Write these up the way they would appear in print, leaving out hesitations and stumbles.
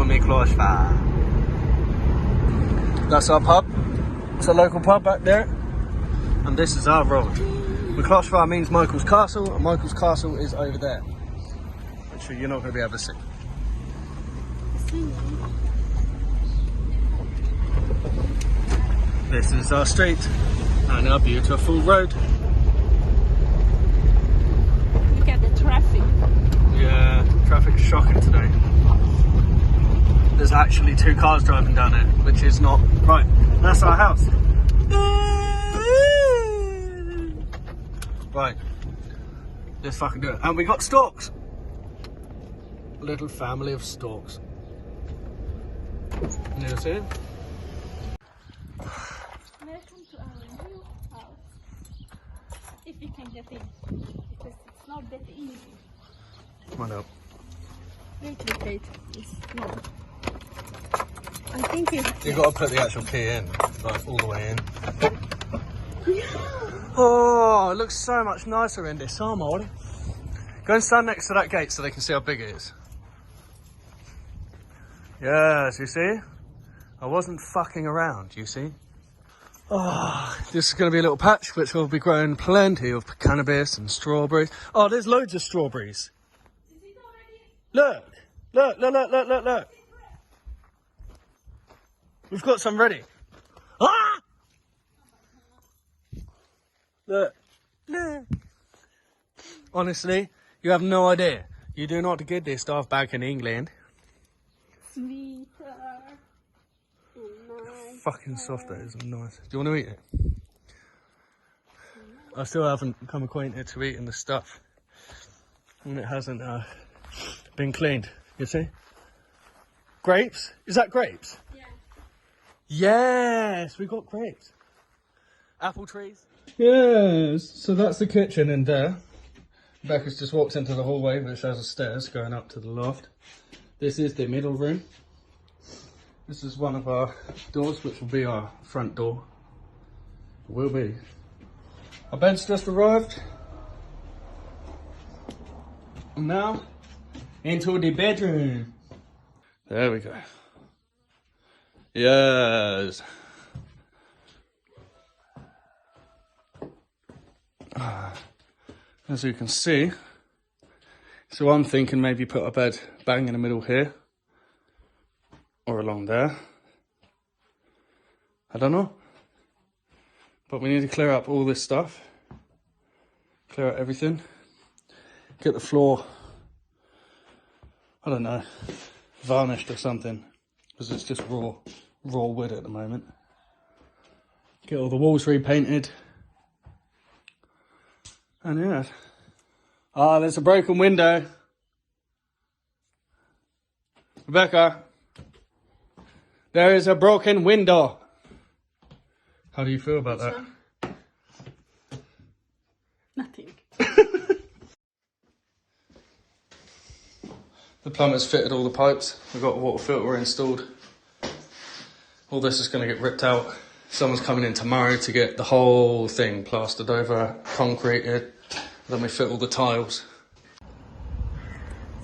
Miklósvár. That's our pub. It's a local pub back there. And this is our road. Miklósvár means Michael's Castle, and Michael's Castle is over there. Which you're not going to be able to see. This is our street and our beautiful road. Look at the traffic. Yeah, traffic's shocking today. There's actually 2 cars driving down it, which is not right. That's our house. Right, let's fucking do it. And we got storks. A little family of storks. You see it? Welcome to our new house. If we can get in, because it's not that easy. Why not? Wait. It's not. I think it's... You've got to put the actual key in, like all the way in. Oh, it looks so much nicer in this summer. Go and stand next to that gate so they can see how big it is. Yes, you see? I wasn't fucking around, you see? Oh, this is going to be a little patch which will be growing plenty of cannabis and strawberries. Oh, there's loads of strawberries. Is it already? Look. We've got some ready. Ah! Look. Honestly, you have no idea. You do not get this stuff back in England. Sweeter. Nice. Fucking soft that is, nice. Do you want to eat it? I still haven't become acquainted to eating the stuff. And it hasn't been cleaned, you see? Grapes? Is that grapes? Yeah. Yes, we got grapes. Apple trees? Yes, so that's the kitchen in there. Becca's just walked into the hallway, which has a stairs going up to the loft. This is the middle room. This is one of our doors, which will be our front door. Will be. Our bed's just arrived. And now, into the bedroom. There we go. Yes. As you can see, so I'm thinking maybe put a bed bang in the middle here. Or along there. I don't know. But we need to clear up all this stuff. Clear out everything. Get the floor, I don't know, varnished or something. Because it's just raw wood at the moment. Get all the walls repainted. And yeah. Ah, there's a broken window. Rebecca. There is a broken window. How do you feel about that? Nothing. The plumber's fitted all the pipes. We've got a water filter installed. All this is going to get ripped out. Someone's coming in tomorrow to get the whole thing plastered over, concreted. Then we fit all the tiles.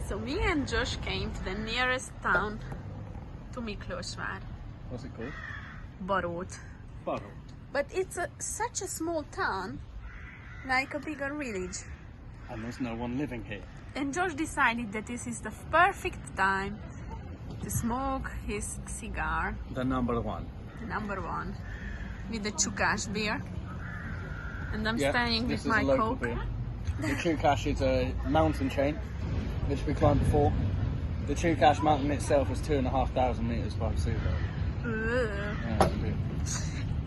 So me and Josh came to the nearest town to Miklósvár. What's it called? Barót. Barót. But it's such a small town, like a bigger village. And there's no one living here. And Josh decided that this is the perfect time to smoke his cigar. The number one. Number one. With the Chukash beer. And I'm staying with my Coke. Beer. The Chukash is a mountain chain, which we climbed before. The Chukash mountain itself is 2,500 meters above sea level. Yeah,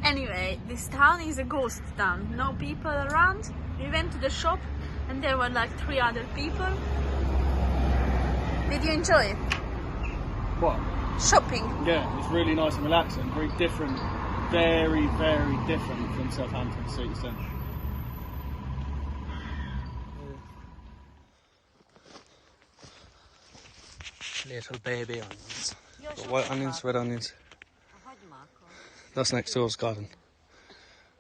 anyway, this town is a ghost town. No people around. We went to the shop and there were like 3 other people. Did you enjoy it? What? Shopping. Yeah, it's really nice and relaxing. Very different, very, very different from Southampton city centre. Little baby onions. Got white onions, red onions. That's next door's garden.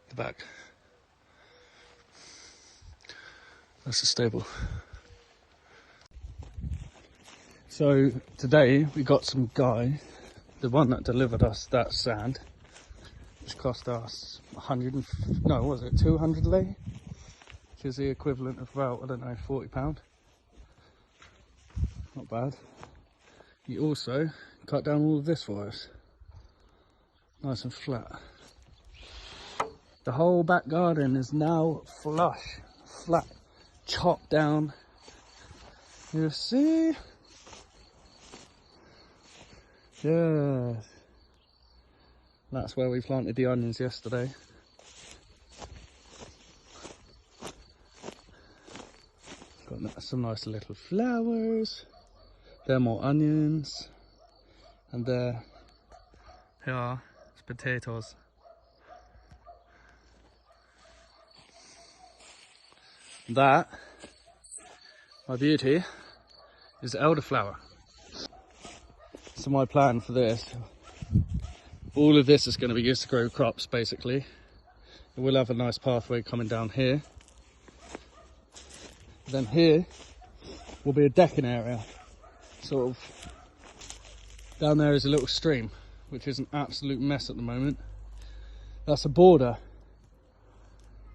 The back. That's the stable. So today we got some guy, the one that delivered us that sand, which cost us 200 lei, which is the equivalent of about, I don't know, £40. Not bad. He also cut down all of this for us, nice and flat. The whole back garden is now flush, flat, chopped down. You see? Yes. That's where we planted the onions yesterday. Got some nice little flowers. There are more onions. And here are potatoes. That, my beauty, is elderflower. So my plan for this, all of this is going to be used to grow crops basically. We'll have a nice pathway coming down here. Then here will be a decking area. Sort of down there is a little stream, which is an absolute mess at the moment. That's a border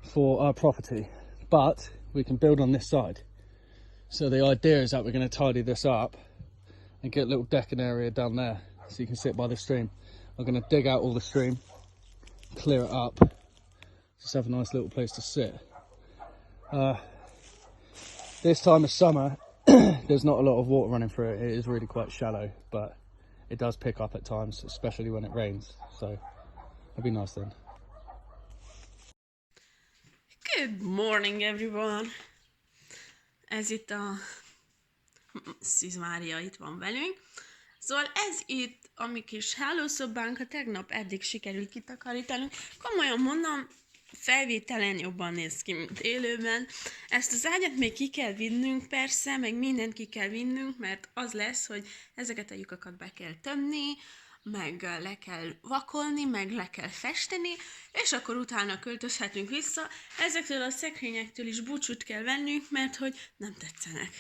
for our property, but we can build on this side. So the idea is that we're going to tidy this up and get a little decking area down there so you can sit by the stream. I'm going to dig out all the stream, clear it up, just have a nice little place to sit. This time of summer there's not a lot of water running through it. It is really quite shallow, but it does pick up at times, especially when it rains, so it'll be nice then. Good morning, everyone! Ez itt a Szűz Mária itt van velünk. Szóval ez itt a mi kis hálószobánk, a tegnap eddig sikerült kitakarítanunk. Komolyan mondom, felvételen jobban néz ki, mint élőben. Ezt az ágyat még ki kell vinnünk persze, meg mindent ki kell vinnünk, mert az lesz, hogy ezeket a lyukakat be kell tömni, meg le kell vakolni, meg le kell festeni, és akkor utána költözhetünk vissza. Ezektől a szekrényektől is búcsút kell vennünk, mert hogy nem tetszenek.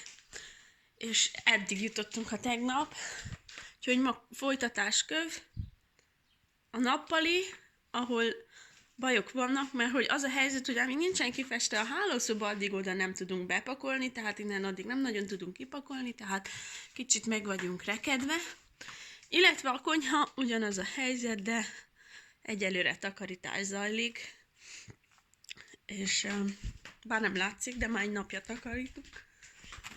És eddig jutottunk a tegnap, úgyhogy ma folytatásköv a nappali, ahol bajok vannak, mert hogy az a helyzet, hogy amíg nincsen kifestve a hálószoba, addig oda nem tudunk bepakolni, tehát innen addig nem nagyon tudunk kipakolni, tehát kicsit meg vagyunk rekedve. Illetve a konyha ugyanaz a helyzet, de egyelőre takarítás zajlik, és bár nem látszik, de már egy napja takarítunk.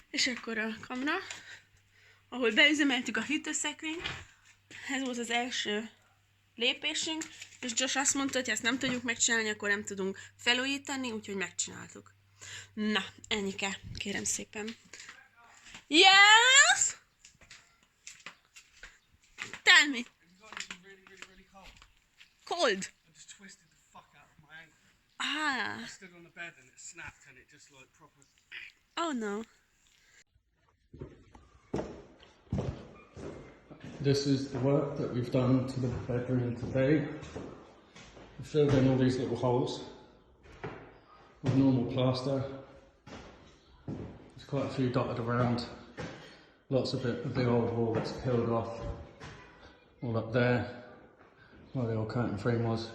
És akkor a kamra, ahol beüzemeltük a hűtőszekrényt, ez volt az első lépésünk, és Josh azt mondta, hogy ha ezt nem tudjuk megcsinálni, akkor nem tudunk felújítani, úgyhogy megcsináltuk. Na, ennyike, kérem szépen. Yes! Tell me. Really cold. Cold? I just twisted the fuck out of my ankle. Ah. I stood on the bed and it snapped and it just like proper... Oh no. This is the work that we've done to the bedroom today. We've filled in all these little holes with normal plaster. There's quite a few dotted around. Lots of it of the old wall that's peeled off. All up there, where the old curtain frame was.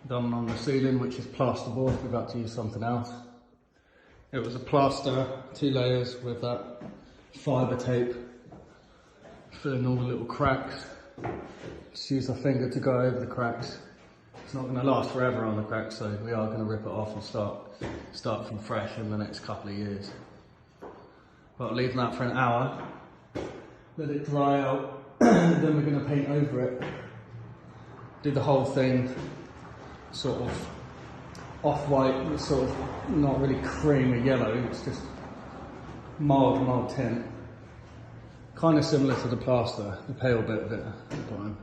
Done on the ceiling, which is plasterboard. We've had to use something else. It was a plaster, 2 layers with that fibre tape. Filling all the little cracks. Just use our finger to go over the cracks. It's not going to last forever on the cracks, so we are going to rip it off and start from fresh in the next couple of years. But I'll leave that for an hour, let it dry out, and then we're going to paint over it. Do the whole thing sort of off-white, sort of not really cream or yellow, it's just mild tint. Kind of similar to the plaster, the pale bit of it at the bottom.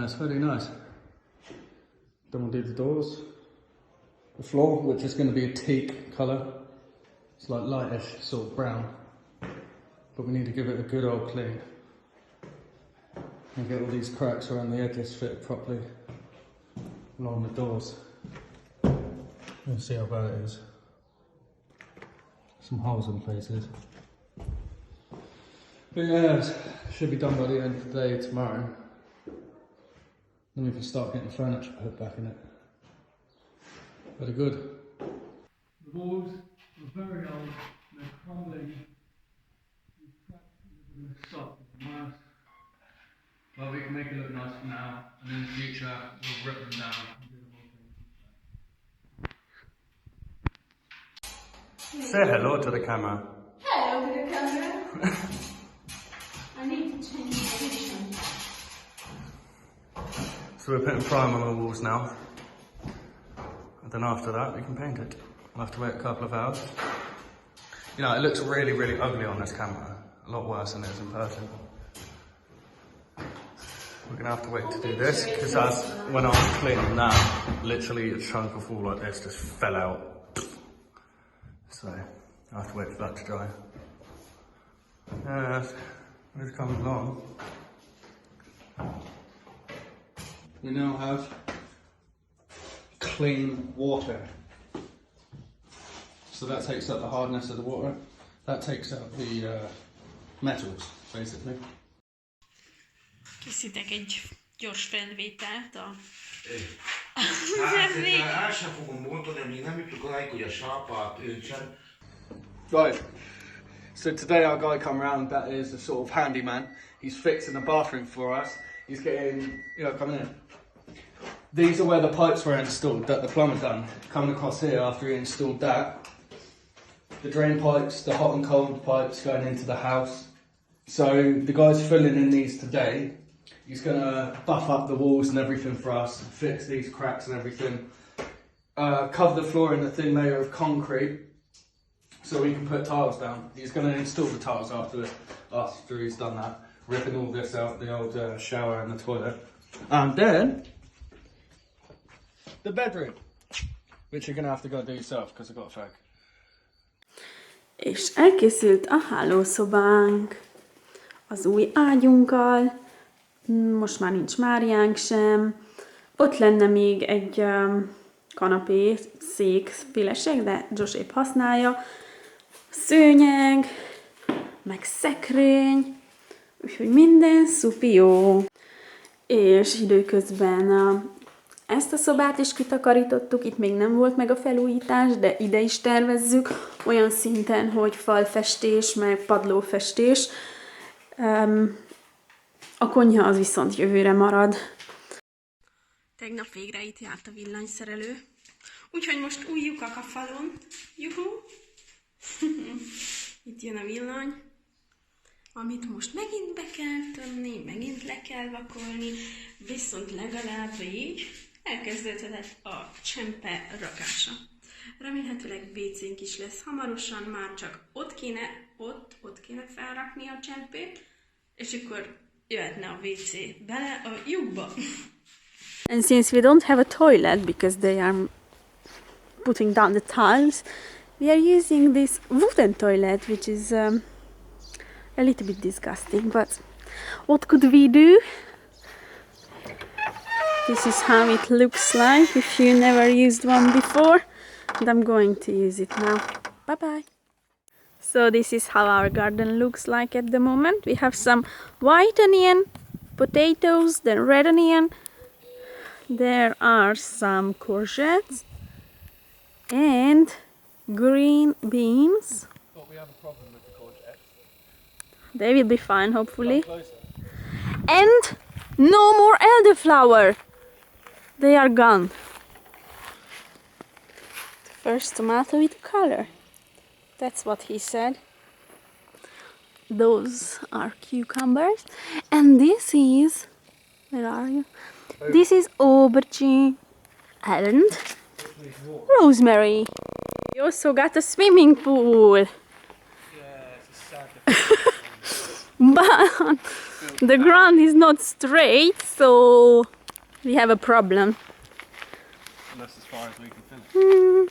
It's very nice. Then we'll do the doors. The floor, which is going to be a teak colour. It's like lightish, sort of brown. But we need to give it a good old clean. And get all these cracks around the edges fitted properly along the doors. You'll see how bad it is. Some holes in places. But yeah, should be done by the end of the day tomorrow. Then we can start getting the furniture put back in it. Very good. The walls are very old, they're crumbling. Well, we can make it look nice for now, and in the future we'll rip them down and do the whole thing. Say hello to the camera. Hello to the camera. I need to change the position. So we're putting primer on the walls now. And then after that we can paint it. We'll have to wait a couple of hours. You know, it looks really, really ugly on this camera. A lot worse than it is in person. We're gonna have to wait to do this, because as when I was cleaning that, literally a chunk of wall like this just fell out. So I have to wait for that to dry. It's coming along. We now have clean water. So that takes up the hardness of the water. That takes out the metals, basically. Készítek egy gyors felvételt a... Hát, el sem fogom bontani, amíg nem jutunk odáig, hogy a sápát öntsen. Right, so today our guy come round that is a sort of handyman. He's fixing the bathroom for us. He's getting, coming in. These are where the pipes were installed that the plumber done. Coming across here after he installed that. The drain pipes, the hot and cold pipes going into the house. So the guy's filling in these today. He's going to buff up the walls and everything for us, fix these cracks and everything. Cover the floor in a thin layer of concrete so we can put tiles down. He's going to install the tiles after he's done that, ripping all this out, the old shower and the toilet. And then, the bedroom, which you're going to have to go do yourself because I've got a fag. És elkészült a hálószobánk az új ágyunkkal. Most már nincs Máriánk sem. Ott lenne még egy kanapé, szék, féleség, de Josh épp használja. Szőnyeg, meg szekrény, úgyhogy minden szupi jó. És időközben ezt a szobát is kitakarítottuk, itt még nem volt meg a felújítás, de ide is tervezzük, olyan szinten, hogy falfestés, meg padlófestés. A konyha az viszont jövőre marad. Tegnap végre itt járt a villanyszerelő, úgyhogy most új lyukak a falon. Juhu! Itt jön a villany, amit most megint be kell tömni, megint le kell vakolni, viszont legalább így elkezdődhetett a csempe rakása. Remélhetőleg WC-nk is lesz hamarosan, már csak ott kéne felrakni a csempét, és akkor jöhetne a WC bele a lyukba. And since we don't have a toilet because they are putting down the tiles, we are using this wooden toilet, which is a little bit disgusting, but what could we do? This is how it looks like if you never used one before, and I'm going to use it now. Bye bye. So this is how our garden looks like at the moment. We have some white onion, potatoes, then red onion. There are some courgettes and green beans. But we have a problem with the courgettes. They will be fine, hopefully. And no more elderflower. They are gone. The first tomato with color. That's what he said. Those are cucumbers. And this is... Where are you? This is aubergine and rosemary. We also got a swimming pool. Yeah, it's a sad But the ground is not straight, so we have a problem. And that's as far as we can finish.